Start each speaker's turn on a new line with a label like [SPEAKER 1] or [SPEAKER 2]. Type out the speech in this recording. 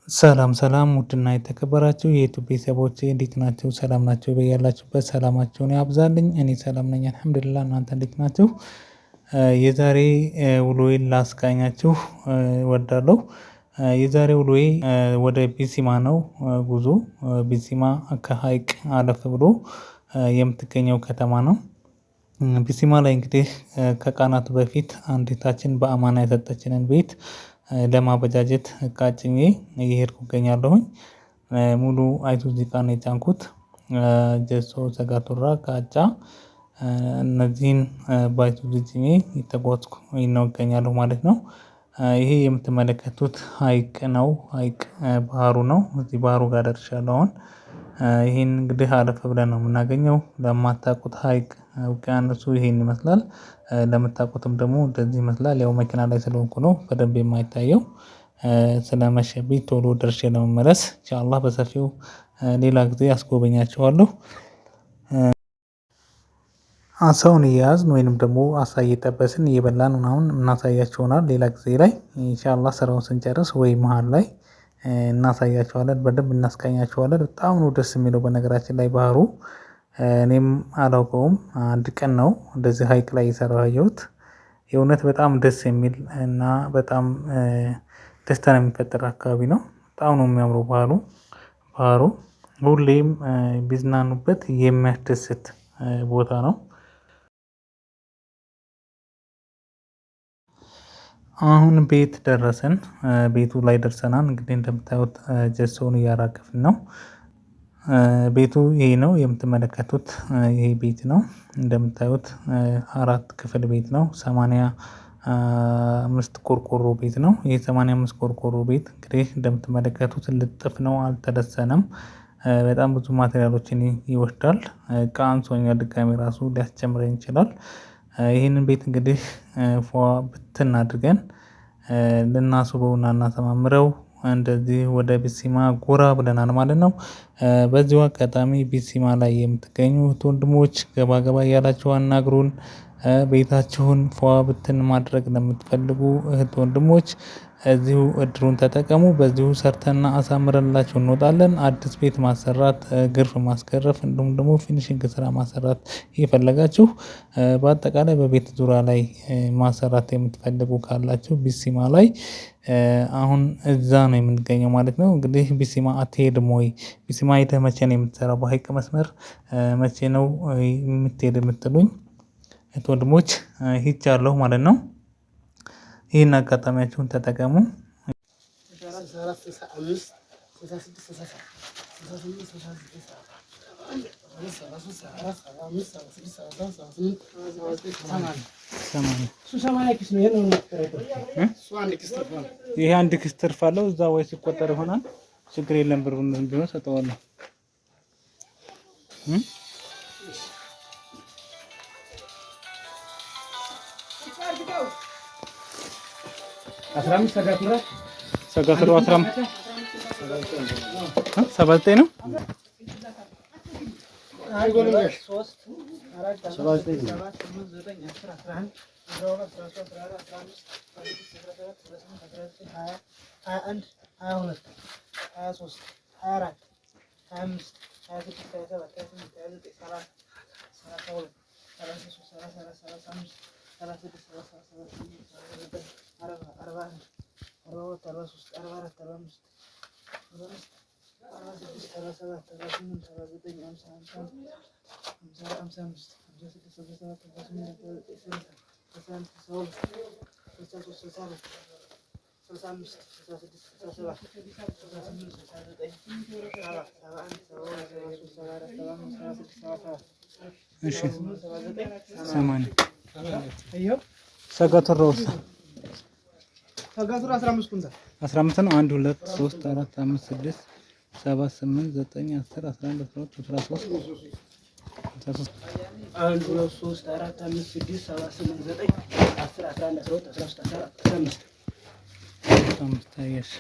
[SPEAKER 1] ሰላም ሰላም ውድና የተከበራችሁ የዩቲዩብ ቤተሰቦቼ እንዴት ናችሁ? ሰላም ናችሁ? በያላችሁበት ሰላማችሁን ያብዛልኝ። እኔ ሰላም ነኝ አልሐምዱሊላህ። እናንተ እንዴት ናችሁ? የዛሬ ውሎዬን ላስቃኛችሁ እወዳለሁ። የዛሬ ውሎዬ ወደ ቢሲማ ነው። ጉዞ ቢሲማ ከሀይቅ አለፍ ብሎ የምትገኘው ከተማ ነው። ቢሲማ ላይ እንግዲህ ከቀናት በፊት አንዲታችን በአማና የሰጠችንን ቤት ለማበጃጀት እቃ ጭኜ እየሄድኩ እገኛለሁኝ። ሙሉ አይሱዚ እቃ ነው የጫንኩት። ጀሶ፣ ሰጋቱራ፣ ቃጫ እነዚህን በአይሱዚ ጭኜ እየተጓዝኩ እገኛለሁ ማለት ነው። ይሄ የምትመለከቱት ሀይቅ ነው። ሀይቅ ባህሩ ነው። እዚህ ባህሩ ጋር ደርሻለሁ አሁን። ይሄን እንግዲህ አለፍ ብለን ነው የምናገኘው። ለማታውቁት ሀይቅ ውቅያኖሱ ይሄን ይመስላል። ለምታውቁትም ደግሞ እንደዚህ ይመስላል። ያው መኪና ላይ ስለሆንኩ ነው በደንብ የማይታየው። ስለመሸብኝ ቶሎ ደርሼ ለመመለስ ኢንሻአላህ በሰፊው ሌላ ጊዜ አስጎበኛችኋለሁ። አሳውን እየያዝን ወይንም ደግሞ አሳ እየጠበስን እየበላን ምናምን እናሳያችሁ ይሆናል ሌላ ጊዜ ላይ ኢንሻአላህ ስራውን ስንጨርስ ወይ መሃል ላይ እናሳያችኋለን። በደንብ እናስቃኛችኋለን። በጣም ነው ደስ የሚለው በነገራችን ላይ ባህሩ። እኔም አላውቀውም አንድ ቀን ነው እንደዚህ ሀይቅ ላይ እየሰራሁ ያየሁት። የእውነት በጣም ደስ የሚል እና በጣም ደስታን የሚፈጥር አካባቢ ነው። በጣም ነው የሚያምረው ባህሩ ሁሌም ቢዝናኑበት የሚያስደስት ቦታ ነው። አሁን ቤት ደረስን። ቤቱ ላይ ደርሰናል። እንግዲህ እንደምታዩት ጀሶውን እያራገፍን ነው። ቤቱ ይሄ ነው የምትመለከቱት ይሄ ቤት ነው። እንደምታዩት 4 ክፍል ቤት ነው። 85 ቆርቆሮ ቤት ነው። ይሄ 85 ቆርቆሮ ቤት እንግዲህ እንደምትመለከቱት ልጥፍ ነው፣ አልተለሰነም። በጣም ብዙ ማቴሪያሎችን ይወስዳል። እቃ አንሶኛል ድጋሚ ራሱ ሊያስጨምረኝ ይችላል። ይህንን ቤት እንግዲህ ፏ ብትን አድርገን ልናስውበውና እናሰማምረው እንደዚህ ወደ ቢሲማ ጎራ ብለናል ማለት ነው። በዚሁ አጋጣሚ ቢሲማ ላይ የምትገኙ እህት ወንድሞች ገባ ገባ እያላችሁ አናግሩን። ቤታችሁን ፏ ብትን ማድረግ ለምትፈልጉ እህት ወንድሞች እዚሁ እድሉን ተጠቀሙ። በዚሁ ሰርተንና አሳምረንላችሁ እንወጣለን። አዲስ ቤት ማሰራት፣ ግርፍ ማስገረፍ እንዲሁም ደግሞ ፊኒሺንግ ስራ ማሰራት እየፈለጋችሁ በአጠቃላይ በቤት ዙሪያ ላይ ማሰራት የምትፈልጉ ካላችሁ ቢሲማ ላይ አሁን እዛ ነው የምንገኘው ማለት ነው። እንግዲህ ቢሲማ አትሄድም ወይ? ቢሲማ ሄደህ መቼ ነው የምትሰራው? በሀይቅ መስመር መቼ ነው የምትሄድ የምትሉኝ እህት ወንድሞች ሄጃለሁ ማለት ነው። ይሄን አጋጣሚያችሁን ተጠቀሙ። ይሄ አንድ ኪስ ትርፍ አለው እዛ ወይ ሲቆጠር ይሆናል። ችግር የለም ብሩን ቢሆን ሰጠዋለሁ። ሰጋቱራ 15 79 ነው። እሺ 80 ሰጋቱራውስ ሰጋቱራ 15 ኩንታል 15 ነው። 1 2 3 4 5 6 7 8 9 10 11 12 13 1 2 3 4 5 6 7 8 9 10 11 12 13 14 15 ታየሽ